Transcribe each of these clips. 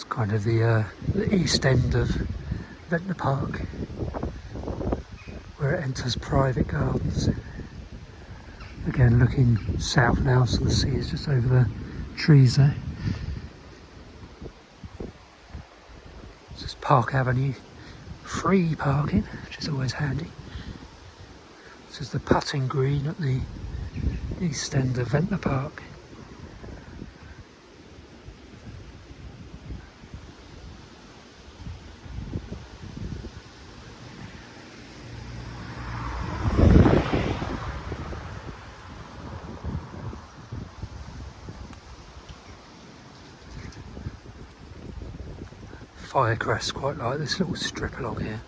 Kind of the east end of Ventnor Park, where it enters private gardens. Again, looking south now, so the sea is just over the trees there. This is Park Avenue, free parking, which is always handy. This is the putting green at the east end of Ventnor Park. Firecrest quite like this little strip along here,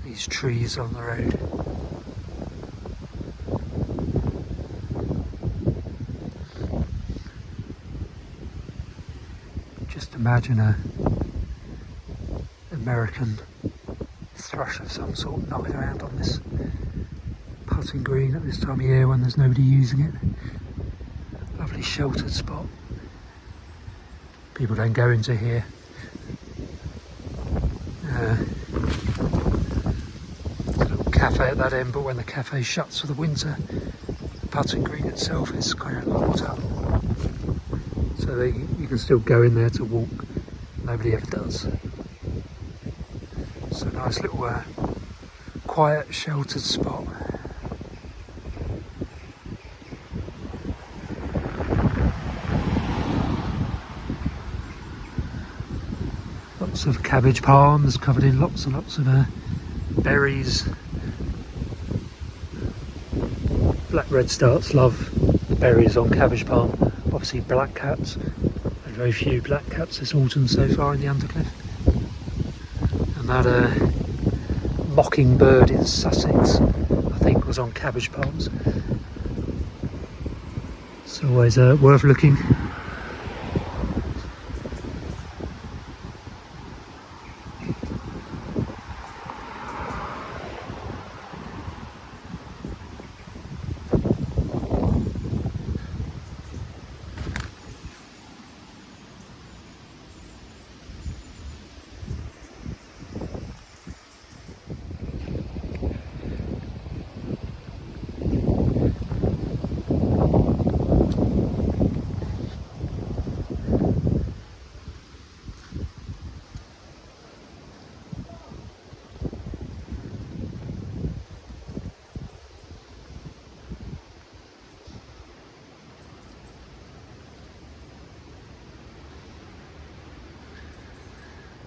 these trees on the road. Just imagine a American thrush of some sort knocking around on this putting green at this time of year when there's nobody using it. Lovely sheltered spot. People don't go into here. There's a little cafe at that end, but when the cafe shuts for the winter, the putting green itself is kind of locked up. So you can still go in there to walk. Nobody ever does. It's a nice little quiet, sheltered spot. Lots of cabbage palms covered in lots and lots of berries. Black redstarts love the berries on cabbage palm. Obviously blackcaps, and very few blackcaps this autumn so far in the Undercliff. And that mockingbird in Sussex, I think, was on cabbage palms. It's always worth looking.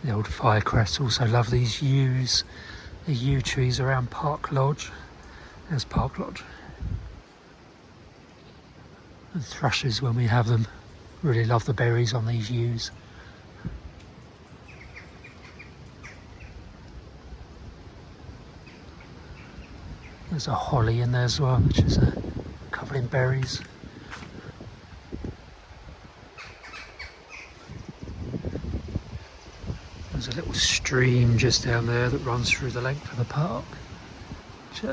The old firecrests also love these yews, the yew trees around Park Lodge. There's Park Lodge. And thrushes, when we have them, really love the berries on these yews. There's a holly in there as well, which is covered in berries. There's a little stream just down there that runs through the length of the park, which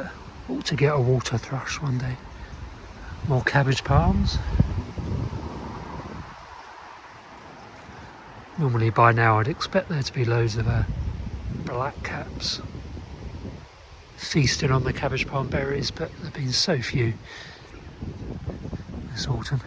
ought to get a water thrush one day. More cabbage palms. Normally by now I'd expect there to be loads of blackcaps feasting on the cabbage palm berries, but there have been so few this autumn.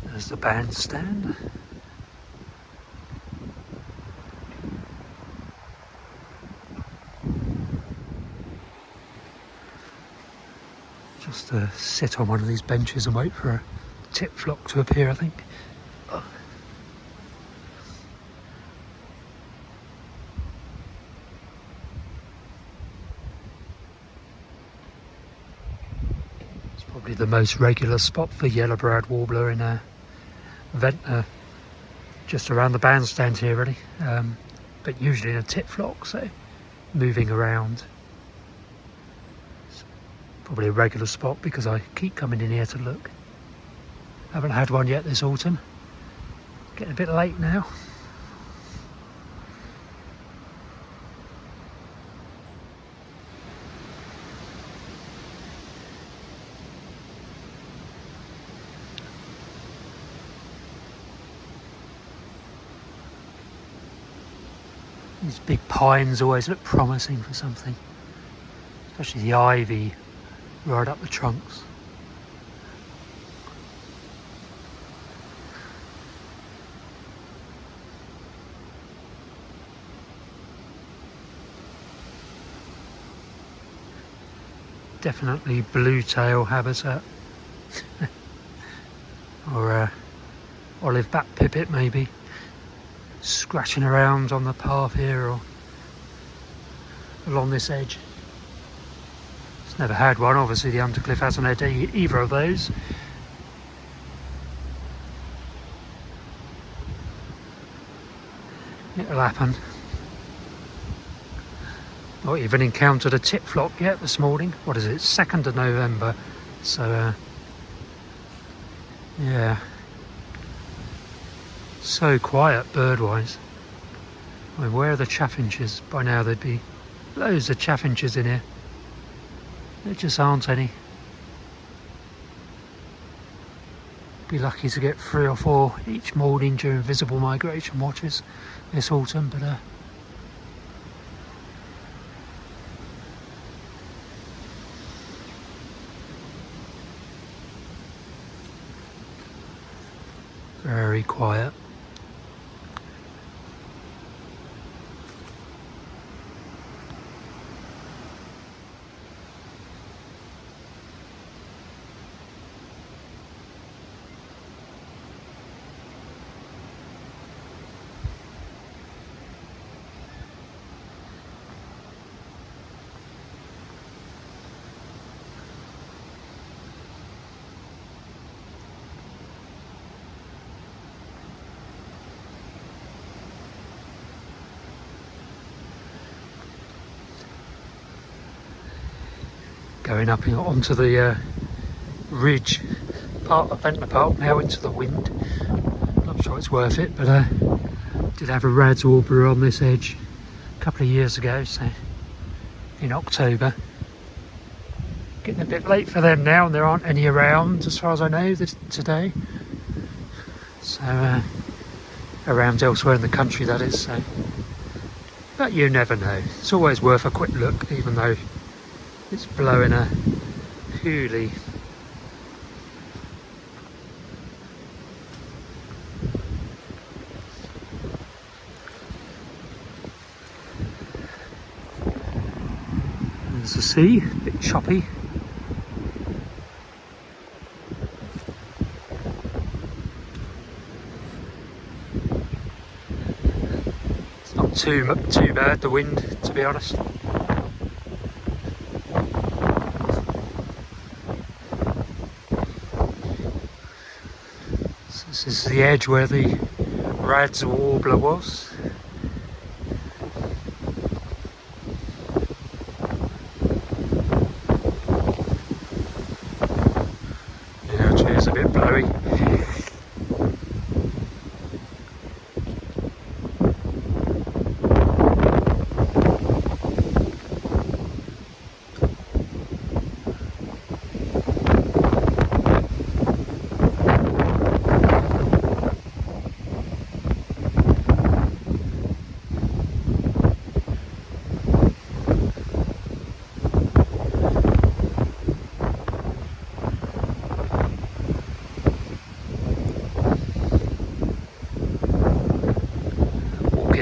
There's the bandstand. Just sit on one of these benches and wait for a tit flock to appear, I think. It's probably the most regular spot for yellow-browed warbler in Ventnor just around the bandstand here really, but usually in a tit flock, so moving around. It's probably a regular spot because I keep coming in here to look. Haven't had one yet this autumn. Getting a bit late now. These big pines always look promising for something, especially the ivy right up the trunks. Definitely blue-tail habitat, or olive back pipit maybe, scratching around on the path here or along this edge. It's never had one, obviously the undercliff hasn't had either of those. It'll happen. Not even encountered a tit flock yet this morning. What is it? 2nd of November. So, yeah. So quiet bird-wise. I mean, where are the chaffinches? By now there'd be loads of chaffinches in here. There just aren't any. Be lucky to get 3 or 4 each morning during visible migration watches this autumn, but very quiet. Going up onto the ridge part of Ventnor Park, now into the wind. Not sure it's worth it, but did have a rad's warbler on this edge a couple of years ago, so in October. Getting a bit late for them now, and there aren't any around as far as I know today. So around elsewhere in the country, that is. So, but you never know. It's always worth a quick look, even though it's blowing a hoolie. There's the sea, a bit choppy. It's not too bad, the wind, to be honest. This is the edge where the rad's warbler was. Yeah, actually it's a bit blowy.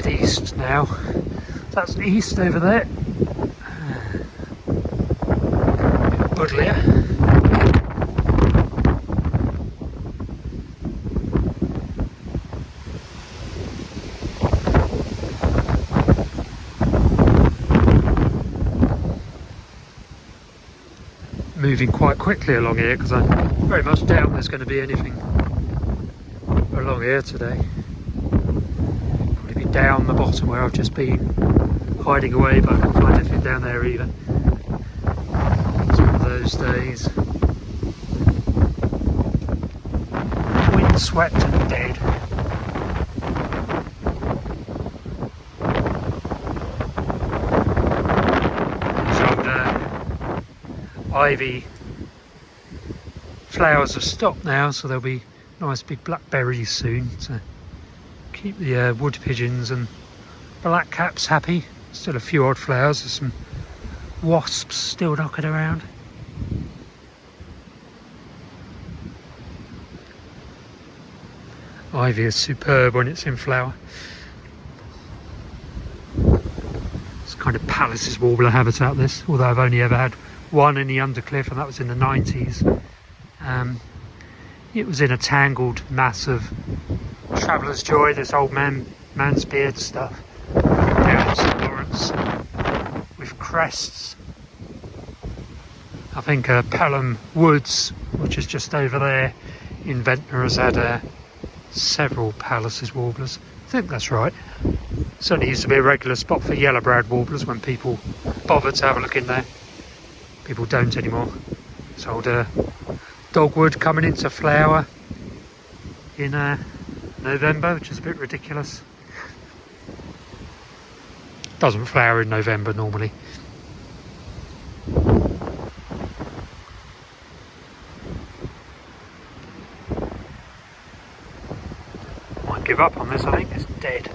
East now. That's east over there. Budlier. Moving quite quickly along here because I very much doubt there's going to be anything along here today. down the bottom where I've just been hiding away, but I can't find anything down there either. It's one of those days. Windswept and dead. Ivy flowers have stopped now, so there'll be nice big blackberries soon to keep the wood pigeons and blackcaps happy. Still a few odd flowers, there's some wasps still knocking around. Ivy is superb when it's in flower. It's kind of Pallas's warbler habitat, this, although I've only ever had one in the Undercliff, and that was in the 90s. It was in a tangled mass of Traveller's Joy, this old man's beard stuff, down in St Lawrence, with crests. I think Pelham Woods, which is just over there in Ventnor, has had several Pallas's warblers. I think that's right. Certainly used to be a regular spot for yellow-browed warblers when people bothered to have a look in there. People don't anymore. It's old dogwood coming into flower in November, which is a bit ridiculous. Doesn't flower in November normally. Might give up on this, I think it's dead.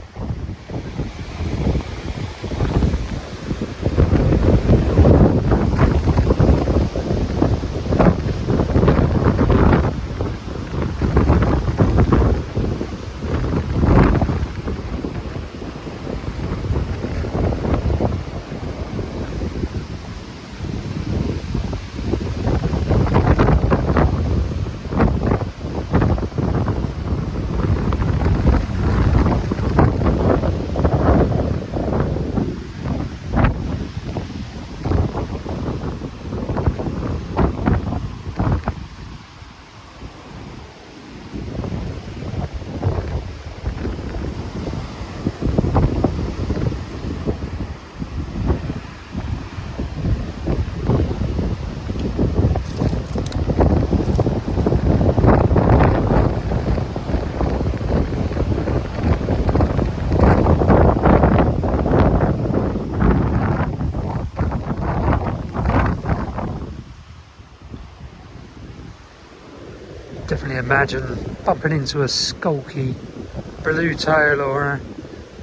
Definitely imagine bumping into a skulky bluetail or a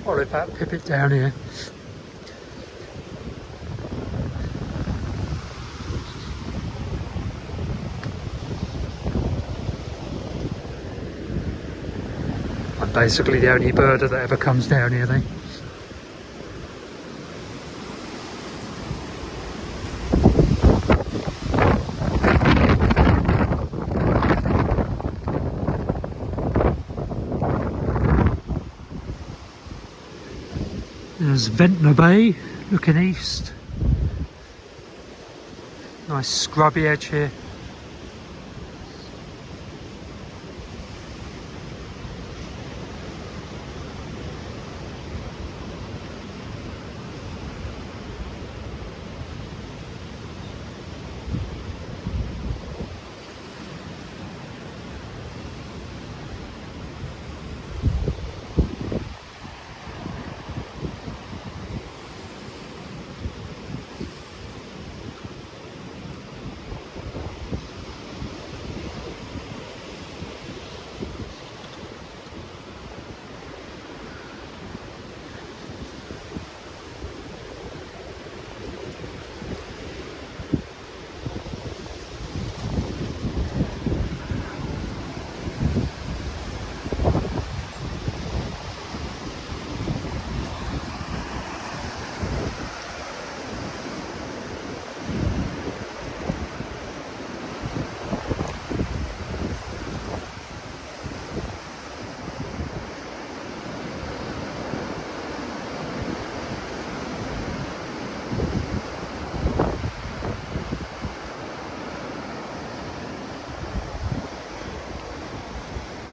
olive-back pipit down here. I'm basically the only bird that ever comes down here, though. There's Ventnor Bay looking east. Nice scrubby edge here.